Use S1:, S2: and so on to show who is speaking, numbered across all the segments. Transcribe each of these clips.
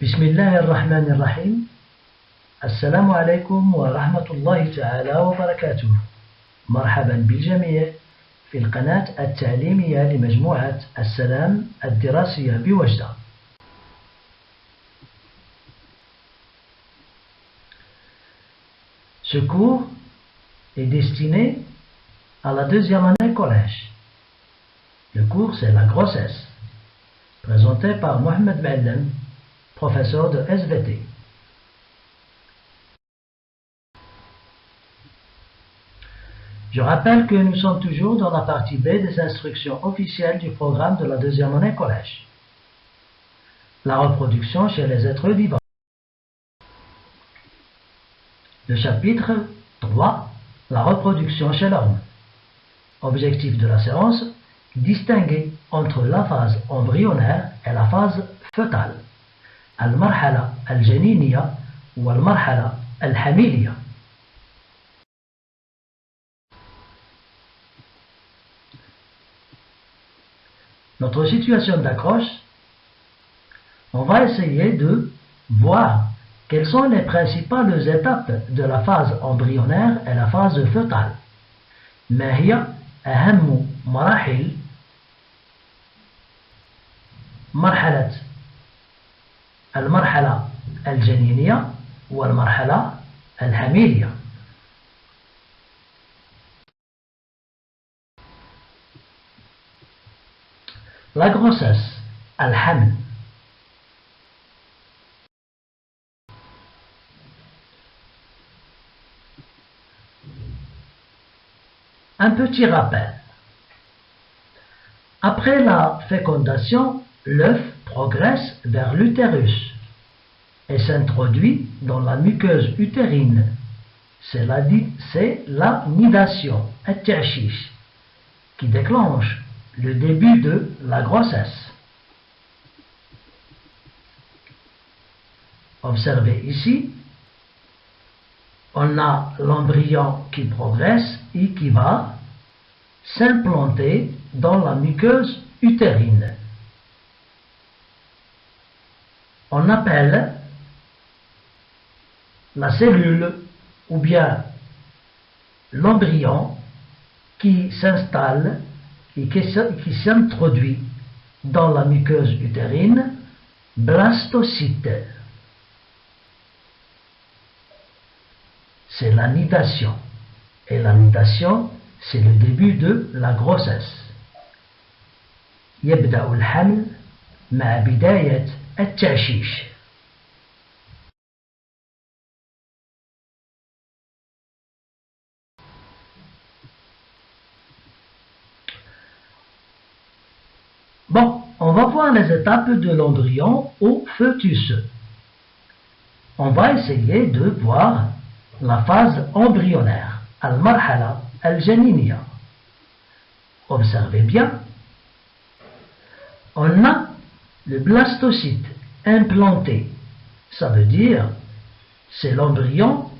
S1: بسم الله الرحمن الرحيم. السلام عليكم ورحمة الله تعالى وبركاته. مرحبا بالجميع في القناة التعليمية لمجموعة السلام الدراسية بوجدة. Ce cours est destiné à la deuxième année collège. Le cours c'est la grossesse, présenté par Mohamed Ma'allem, professeur de SVT. Je rappelle que nous sommes toujours dans la partie B des instructions officielles du programme de la deuxième année collège. La reproduction chez les êtres vivants. Le chapitre 3, la reproduction chez l'homme. Objectif de la séance, distinguer entre la phase embryonnaire et la phase fœtale. المرحلة الجنينية والمرحلة الحميلية. Notre situation d'accroche, on va essayer de voir quelles sont les principales étapes de la phase embryonnaire et la phase fœtale. ما هي أهم مراحل المرحلة الجنينية والمرحلة الحميلية. La grossesse, الحمل. Un petit rappel. Après la fécondation, l'œuf progresse vers l'utérus et s'introduit dans la muqueuse utérine. C'est la nidation, التعشيش, qui déclenche le début de la grossesse. Observez ici, on a l'embryon qui progresse et qui va s'implanter dans la muqueuse utérine. On appelle la cellule ou bien l'embryon qui s'installe et qui s'introduit dans la muqueuse utérine, blastocyte. C'est la nidation. Et la nidation, c'est le début de la grossesse. يبدأ الحمل مع بداية التعشيش. Bon, on va voir les étapes de l'embryon au fœtus. On va essayer de voir la phase embryonnaire, المرحلة الجنينية. Observez bien, on a le blastocyte implanté. Ça veut dire, c'est l'embryon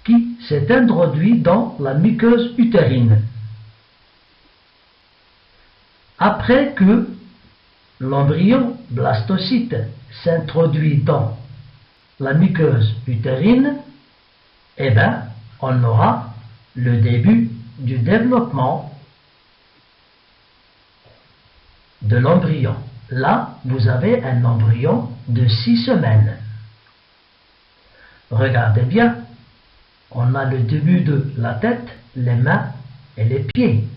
S1: qui s'est introduit dans la muqueuse utérine. Après que l'embryon blastocyte s'introduit dans la muqueuse utérine, eh bien, on aura le début du développement de l'embryon. Là, vous avez un embryon de 6 semaines. Regardez bien, on a le début de la tête, les mains et les pieds.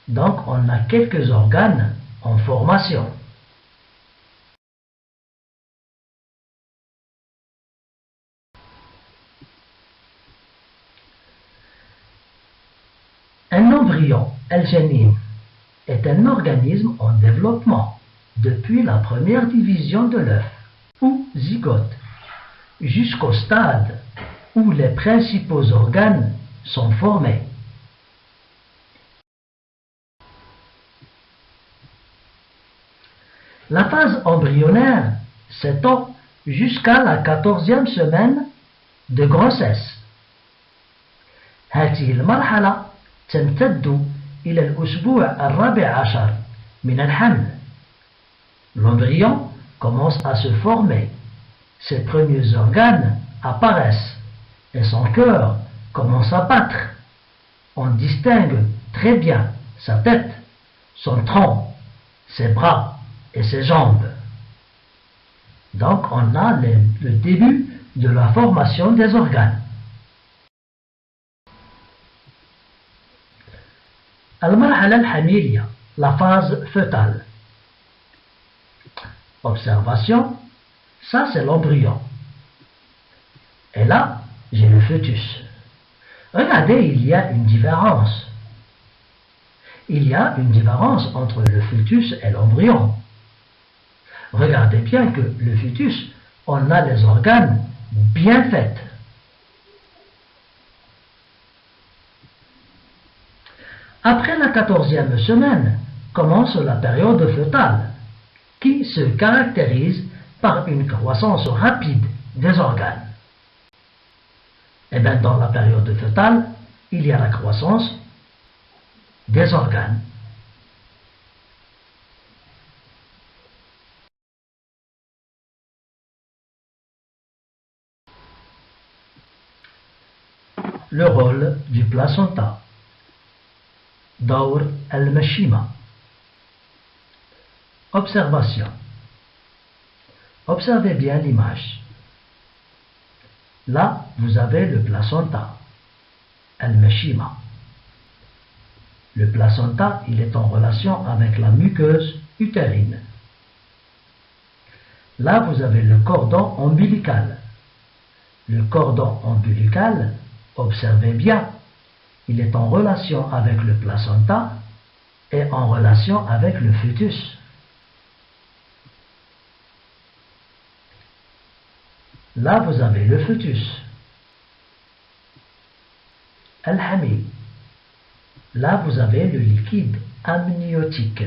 S1: Donc, on a quelques organes en formation. Un embryon, الجنين, est un organisme en développement depuis la première division de l'œuf, ou zygote, jusqu'au stade où les principaux organes sont formés. La phase embryonnaire s'étend jusqu'à la 14e semaine de grossesse. هذه المرحلة تمتد إلى الأسبوع الرابع عشر من الحمل. L'embryon commence à se former. ses premiers organes apparaissent et son cœur commence à battre. On distingue très bien sa tête, son tronc, ses bras et ses jambes. Donc on a le début de la formation des organes. المرحلة الحميلية, la phase fœtale. Observation, ça c'est l'embryon. Et là, j'ai le fœtus. Regardez, il y a une différence. Il y a une différence entre le fœtus et l'embryon. Regardez bien que le fœtus, on a les organes bien faits. Après la 14e semaine, commence la période fœtale, qui se caractérise par une croissance rapide des organes. Et bien dans la période fœtale, il y a la croissance des organes. Le rôle du placenta. دور المشيمة. Observation. Observez bien l'image. Là, vous avez le placenta, المشيمة. Le placenta, il est en relation avec la muqueuse utérine. Là, vous avez le cordon ombilical. Le cordon ombilical, observez bien, il est en relation avec le placenta et en relation avec le fœtus. Là, vous avez le fœtus, الحميل. Là, vous avez le liquide amniotique,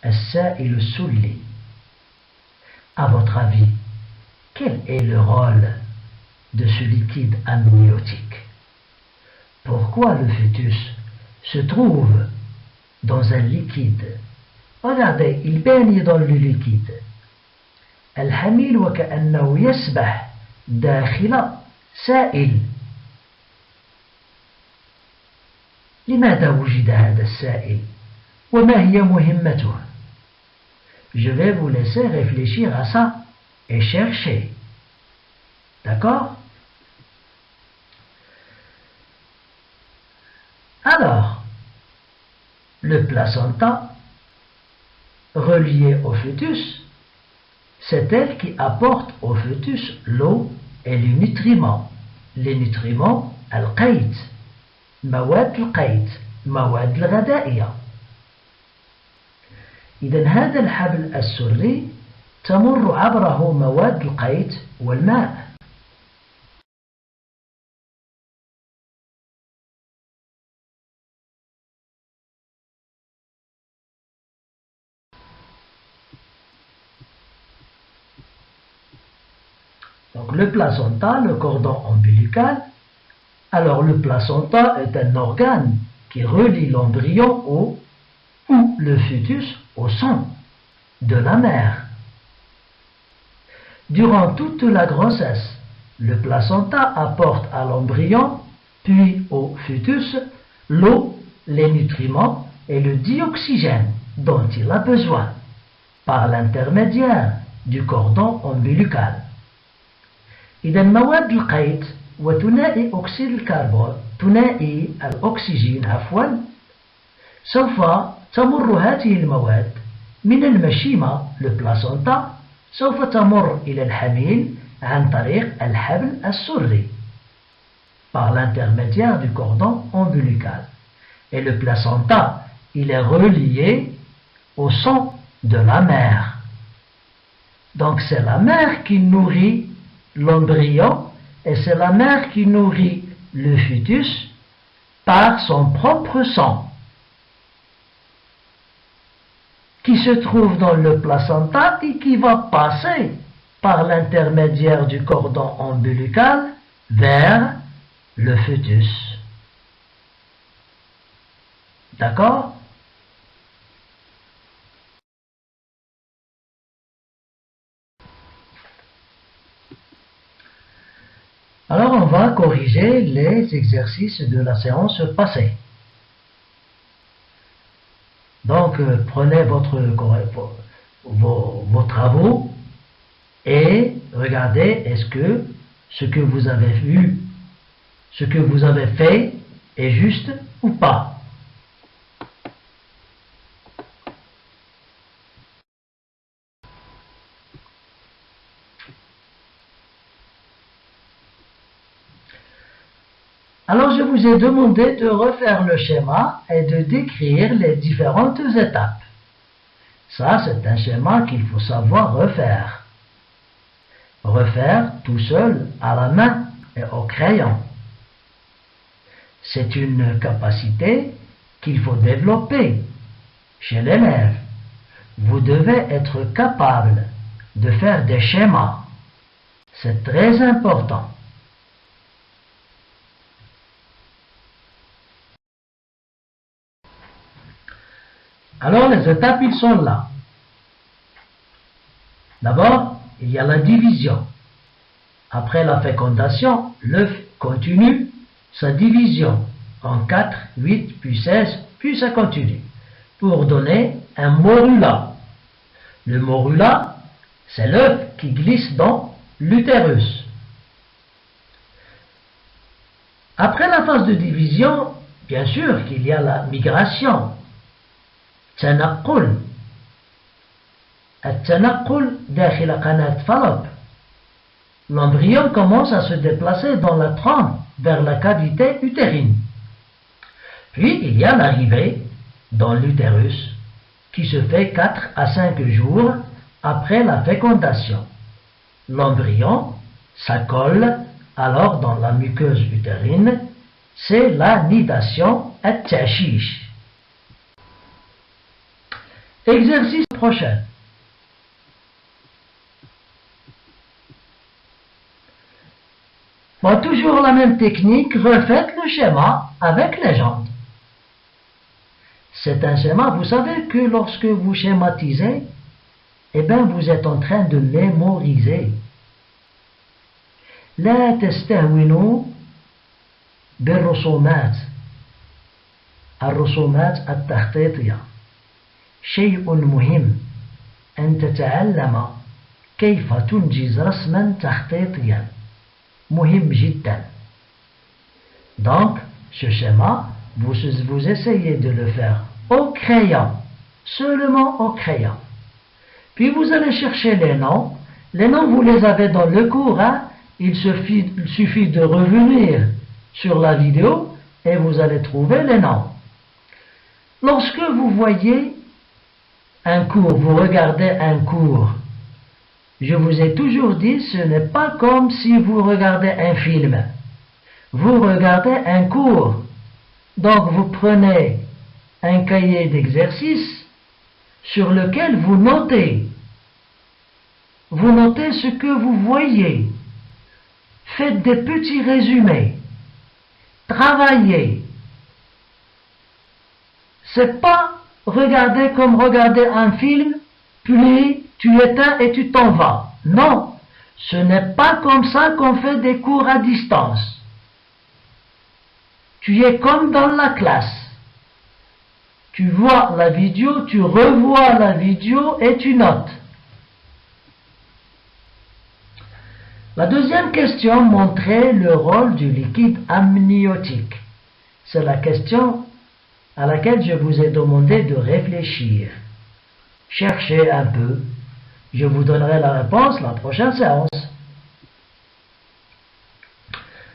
S1: السائل السلي. À votre avis, quel est le rôle de ce liquide amniotique? Pourquoi le fœtus se trouve dans un liquide? Regardez, il baigne dans le liquide. الحميل وكأنه يسبح داخل سائل. لماذا وجد هذا السائل؟ وما هي مهمته؟ Je vais vous laisser réfléchir à ça et chercher. D'accord? Alors, le placenta, relié au fœtus, c'est elle qui apporte au fœtus l'eau et les nutriments. Les nutriments, القيت, مواد القيت, مواد الغذائية. إذن هذا الحبل السري تمر عبره مواد القيت والماء. Donc le placenta, le cordon ombilical. Alors le placenta est un organe qui relie l'embryon ou le fœtus au sein de la mère. Durant toute la grossesse, le placenta apporte à l'embryon, puis au fœtus, l'eau, les nutriments et le dioxygène dont il a besoin, par l'intermédiaire du cordon ombilical. إذن مواد القيت وثنائي أكسيد الكربون ثنائي الأكسجين سوف تمر هذه المواد من المشيمة البلاسونتا سوف تمر إلى الحميل عن طريق الحبل السري par l'intermédiaire du cordon ombilical. Et le placenta, il est relié au sang de la mère. Donc c'est la mère qui nourrit l'embryon et c'est la mère qui nourrit le fœtus par son propre sang qui se trouve dans le placenta et qui va passer par l'intermédiaire du cordon ombilical vers le fœtus. D'accord? Alors on va corriger les exercices de la séance passée. Donc prenez vos travaux et regardez est-ce que ce que vous avez vu, ce que vous avez fait est juste ou pas. Alors je vous ai demandé de refaire le schéma et de décrire les différentes étapes. Ça, c'est un schéma qu'il faut savoir refaire. Refaire tout seul à la main et au crayon. C'est une capacité qu'il faut développer chez l'élève. Vous devez être capable de faire des schémas. C'est très important. Alors les étapes, ils sont là. D'abord, il y a la division. Après la fécondation, l'œuf continue sa division en 4, 8, puis 16, puis ça continue, pour donner un morula. Le morula, c'est l'œuf qui glisse dans l'utérus. Après la phase de division, bien sûr qu'il y a la migration. التنقل داخل قناة فالوب. L'embryon commence à se déplacer dans la trompe vers la cavité utérine. Puis il y a l'arrivée dans l'utérus qui se fait 4 à 5 jours après la fécondation. L'embryon s'accole alors dans la muqueuse utérine. C'est la nidation التعشيش. Exercice prochain. Bon, toujours la même technique, refaites le schéma avec les jambes. C'est un schéma, vous savez que lorsque vous schématisez, eh bien vous êtes en train de mémoriser. لا تستهونوا بالرسومات. الرسومات التخطيطية. شيء مهم أن تتعلم كيف تنجز رسما تخطيطيا. مهم جدا. Donc, ce schéma, vous essayez de le faire au crayon, seulement au crayon. Puis vous allez chercher les noms. Les noms, vous les avez dans le cours. Il suffit de revenir sur la vidéo et vous allez trouver les noms. Lorsque vous voyez un cours, vous regardez un cours, je vous ai toujours dit, ce n'est pas comme si vous regardez un film. Vous regardez un cours. Donc vous prenez un cahier d'exercice sur lequel vous notez. Vous notez ce que vous voyez. Faites des petits résumés. Travaillez. C'est pas regarder comme regarder un film, puis tu éteins et tu t'en vas. Non, ce n'est pas comme ça qu'on fait des cours à distance. Tu es comme dans la classe. Tu vois la vidéo, tu revois la vidéo et tu notes. La deuxième question montrait le rôle du liquide amniotique. C'est la question à laquelle je vous ai demandé de réfléchir. Cherchez un peu. Je vous donnerai la réponse la prochaine séance.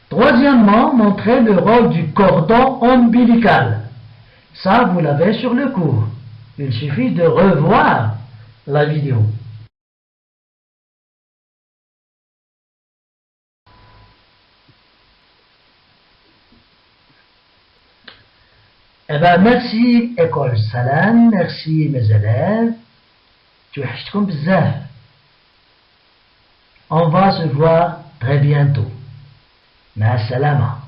S1: Troisièmement, montrer le rôle du cordon ombilical. Ça, vous l'avez sur le cours. Il suffit de revoir la vidéo. Eh bien, merci École Salam, merci mes élèves. توحشتكم بزاف. On va se voir très bientôt. مع السلامة.